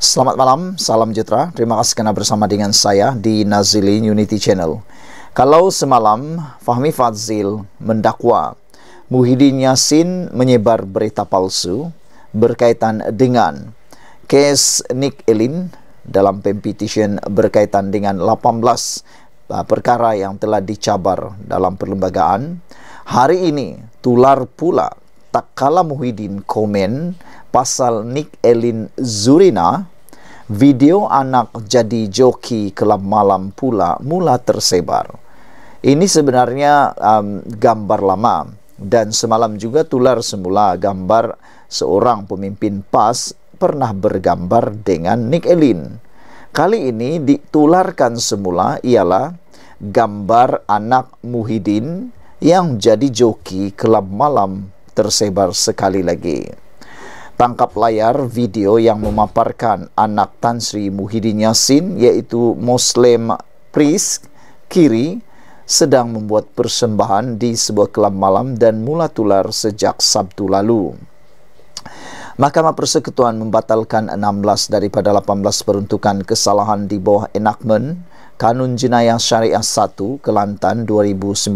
Selamat malam, salam sejahtera. Terima kasih kerana bersama dengan saya di Nazili Unity Channel. Kalau semalam Fahmi Fadzil mendakwa Muhyiddin Yassin menyebar berita palsu berkaitan dengan kes Nick Elin dalam petition berkaitan dengan 18 perkara yang telah dicabar dalam perlembagaan, hari ini tular pula tak kala Muhyiddin komen pasal Nick Elin Zurina, video anak jadi joki kelab malam pula mula tersebar. Ini sebenarnya gambar lama, dan semalam juga tular semula gambar seorang pemimpin PAS pernah bergambar dengan Nick Elin. Kali ini ditularkan semula ialah gambar anak Muhyiddin yang jadi joki kelab malam tersebar sekali lagi. Tangkap layar video yang memaparkan anak Tan Sri Muhyiddin Yassin, iaitu Muslim priest kiri, sedang membuat persembahan di sebuah kelab malam dan mula tular sejak Sabtu lalu. Mahkamah Persekutuan membatalkan 16 daripada 18 peruntukan kesalahan di bawah enakmen Kanun Jenayah Syariah 1 Kelantan 2019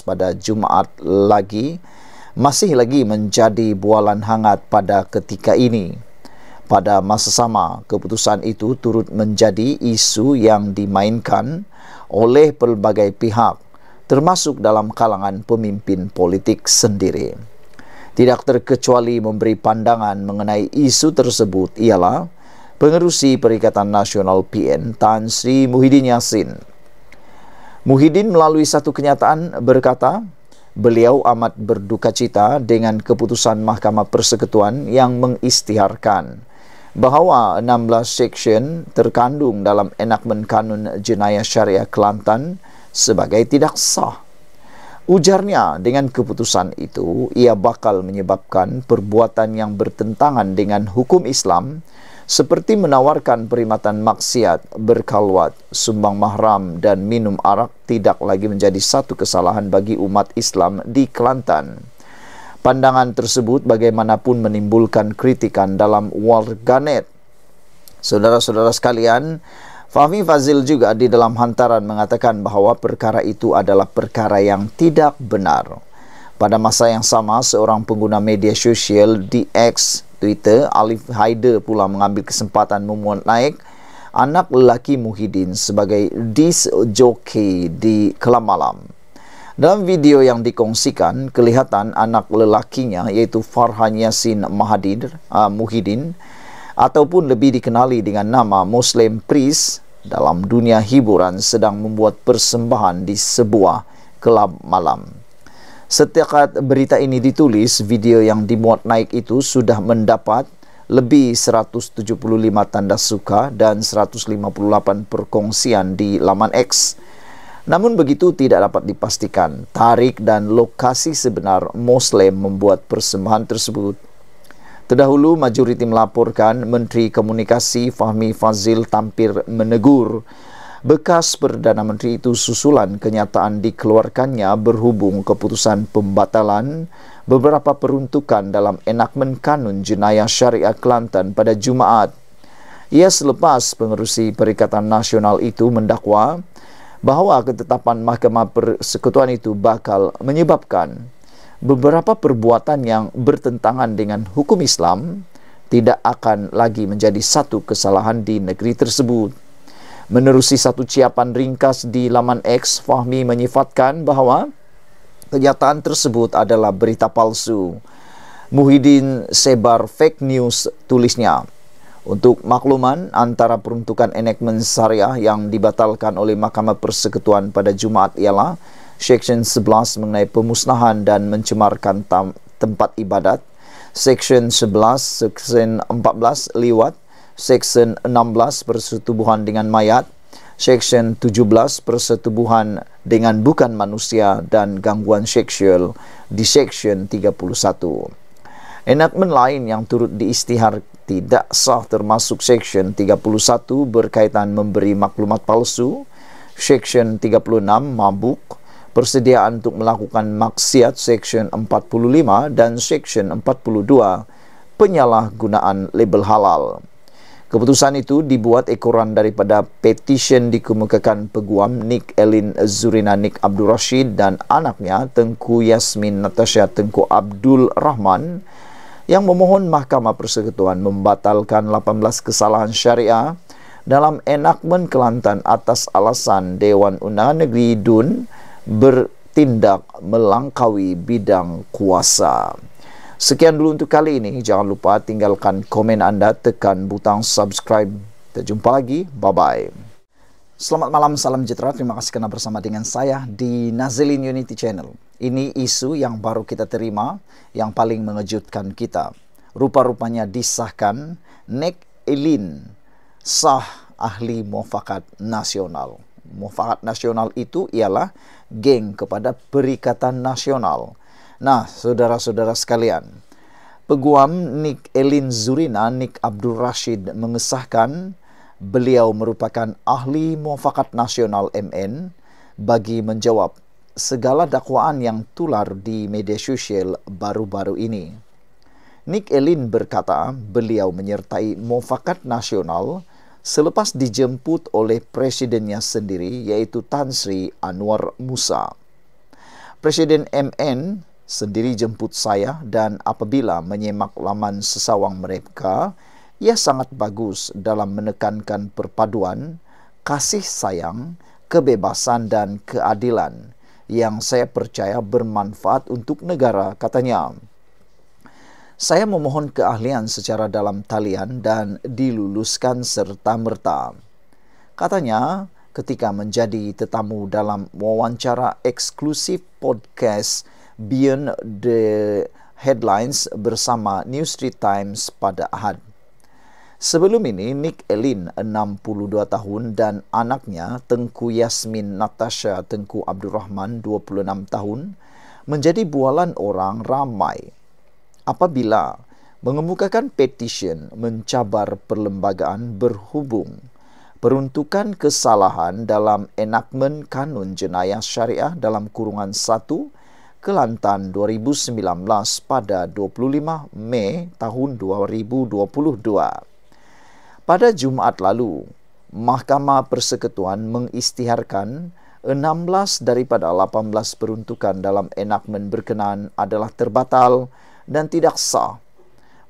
pada Jumaat masih lagi menjadi bualan hangat pada ketika ini. Pada masa sama, keputusan itu turut menjadi isu yang dimainkan oleh pelbagai pihak, termasuk dalam kalangan pemimpin politik sendiri. Tidak terkecuali memberi pandangan mengenai isu tersebut ialah Pengerusi Perikatan Nasional PN Tan Sri Muhyiddin Yassin. Muhyiddin melalui satu kenyataan berkata, beliau amat berduka cita dengan keputusan Mahkamah Persekutuan yang mengisytiharkan bahawa 16 seksyen terkandung dalam enakmen Kanun Jenayah Syariah Kelantan sebagai tidak sah. Ujarnya, dengan keputusan itu, ia bakal menyebabkan perbuatan yang bertentangan dengan hukum Islam seperti menawarkan perkhidmatan maksiat, berkalwat, sumbang mahram dan minum arak tidak lagi menjadi satu kesalahan bagi umat Islam di Kelantan. Pandangan tersebut bagaimanapun menimbulkan kritikan dalam warganet. Saudara-saudara sekalian, Fahmi Fadzil juga di dalam hantaran mengatakan bahawa perkara itu adalah perkara yang tidak benar. Pada masa yang sama, seorang pengguna media sosial di X Twitter, Alif Haider pula mengambil kesempatan memuat naik anak lelaki Muhyiddin sebagai disc jockey di kelab malam. Dalam video yang dikongsikan, kelihatan anak lelakinya iaitu Farhan Yassin Muhyiddin ataupun lebih dikenali dengan nama Muslim priest dalam dunia hiburan sedang membuat persembahan di sebuah kelab malam. Setakat berita ini ditulis, video yang dimuat naik itu sudah mendapat lebih 175 tanda suka dan 158 perkongsian di laman X. Namun begitu tidak dapat dipastikan tarikh dan lokasi sebenar Muslim membuat persembahan tersebut. Terdahulu, majoriti melaporkan Menteri Komunikasi Fahmi Fadzil tampil menegur bekas Perdana Menteri itu susulan kenyataan dikeluarkannya berhubung keputusan pembatalan beberapa peruntukan dalam enakmen Kanun Jenayah Syariah Kelantan pada Jumaat. Ia selepas Pengerusi Perikatan Nasional itu mendakwa bahawa ketetapan Mahkamah Persekutuan itu bakal menyebabkan beberapa perbuatan yang bertentangan dengan hukum Islam tidak akan lagi menjadi satu kesalahan di negeri tersebut. Menerusi satu ciapan ringkas di laman X, Fahmi menyifatkan bahawa kenyataan tersebut adalah berita palsu. Muhyiddin sebar fake news, tulisnya. Untuk makluman, antara peruntukan enakmen syariah yang dibatalkan oleh Mahkamah Persekutuan pada Jumaat ialah Seksyen 11 mengenai pemusnahan dan mencemarkan tempat ibadat, Seksyen 11, Seksyen 14 liwat, Seksyen 16 persetubuhan dengan mayat, Seksyen 17 persetubuhan dengan bukan manusia dan gangguan seksual di Seksyen 31. Enakmen lain yang turut diisytihar tidak sah termasuk Seksyen 31 berkaitan memberi maklumat palsu, Seksyen 36 mabuk, persediaan untuk melakukan maksiat Seksyen 45 dan Seksyen 42 penyalahgunaan label halal. Keputusan itu dibuat ekoran daripada petisyen dikemukakan Peguam Nik Elin Zurina Nik Abdul Rashid dan anaknya Tengku Yasmin Natasha Tengku Abdul Rahman yang memohon Mahkamah Persekutuan membatalkan 18 kesalahan syariah dalam enakmen Kelantan atas alasan Dewan Undangan Negeri DUN bertindak melangkaui bidang kuasa. Sekian dulu untuk kali ini. Jangan lupa tinggalkan komen anda, tekan butang subscribe. Kita jumpa lagi. Bye-bye. Selamat malam, salam sejahtera. Terima kasih kerana bersama dengan saya di Nazilin Unity Channel. Ini isu yang baru kita terima, yang paling mengejutkan kita. Rupa-rupanya disahkan Nik Elin sah ahli muafakat nasional. Muafakat nasional itu ialah geng kepada Perikatan Nasional. Nah, saudara-saudara sekalian, Peguam Nik Elin Zurina Nik Abdul Rashid mengesahkan beliau merupakan ahli muafakat nasional MN bagi menjawab segala dakwaan yang tular di media sosial baru-baru ini. Nik Elin berkata beliau menyertai muafakat nasional selepas dijemput oleh presidennya sendiri, yaitu Tan Sri Anwar Musa. Presiden MN sendiri jemput saya, dan apabila menyemak laman sesawang mereka, ia sangat bagus dalam menekankan perpaduan, kasih sayang, kebebasan dan keadilan yang saya percaya bermanfaat untuk negara, katanya. Saya memohon keahlian secara dalam talian dan diluluskan serta-merta. Katanya ketika menjadi tetamu dalam wawancara eksklusif podcast Beyond the Headlines bersama New Street Times pada Ahad. Sebelum ini, Nik Elin, 62 tahun, dan anaknya Tengku Yasmin Natasha Tengku Abdul Rahman, 26 tahun, menjadi bualan orang ramai apabila mengemukakan petisyen mencabar perlembagaan berhubung peruntukan kesalahan dalam enakmen Kanun Jenayah Syariah dalam kurungan 1 Kelantan 2019 pada 25 Mei tahun 2022. Pada Jumaat lalu, Mahkamah Persekutuan mengisytiharkan 16 daripada 18 peruntukan dalam enakmen berkenaan adalah terbatal dan tidak sah.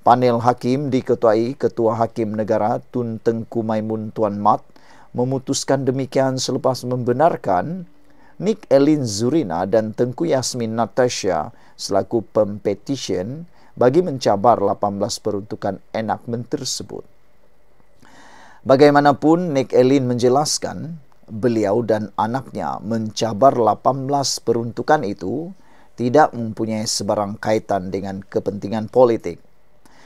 Panel hakim diketuai Ketua Hakim Negara Tun Tengku Maimun Tuan Mat memutuskan demikian selepas membenarkan Nik Elin Zurina dan Tengku Yasmin Natasha selaku pempetisyen bagi mencabar 18 peruntukan enakmen tersebut. Bagaimanapun, Nik Elin menjelaskan beliau dan anaknya mencabar 18 peruntukan itu tidak mempunyai sebarang kaitan dengan kepentingan politik.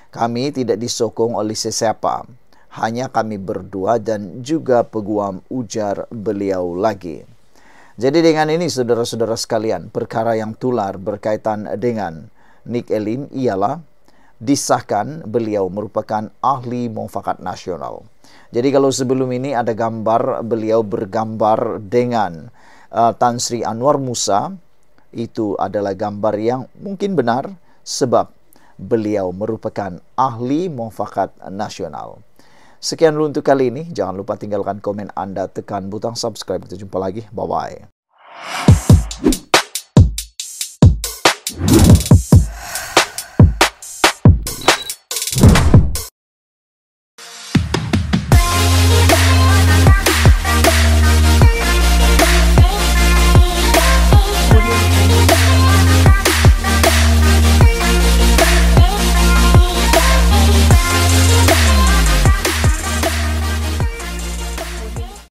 Kami tidak disokong oleh sesiapa, hanya kami berdua dan juga peguam, ujar beliau lagi. Jadi dengan ini, saudara-saudara sekalian, perkara yang tular berkaitan dengan Nik Elin ialah disahkan beliau merupakan ahli muafakat nasional. Jadi kalau sebelum ini ada gambar beliau bergambar dengan Tan Sri Anwar Musa, itu adalah gambar yang mungkin benar sebab beliau merupakan ahli muafakat nasional. Sekian dulu untuk kali ini. Jangan lupa tinggalkan komen anda, tekan butang subscribe. Kita jumpa lagi. Bye-bye.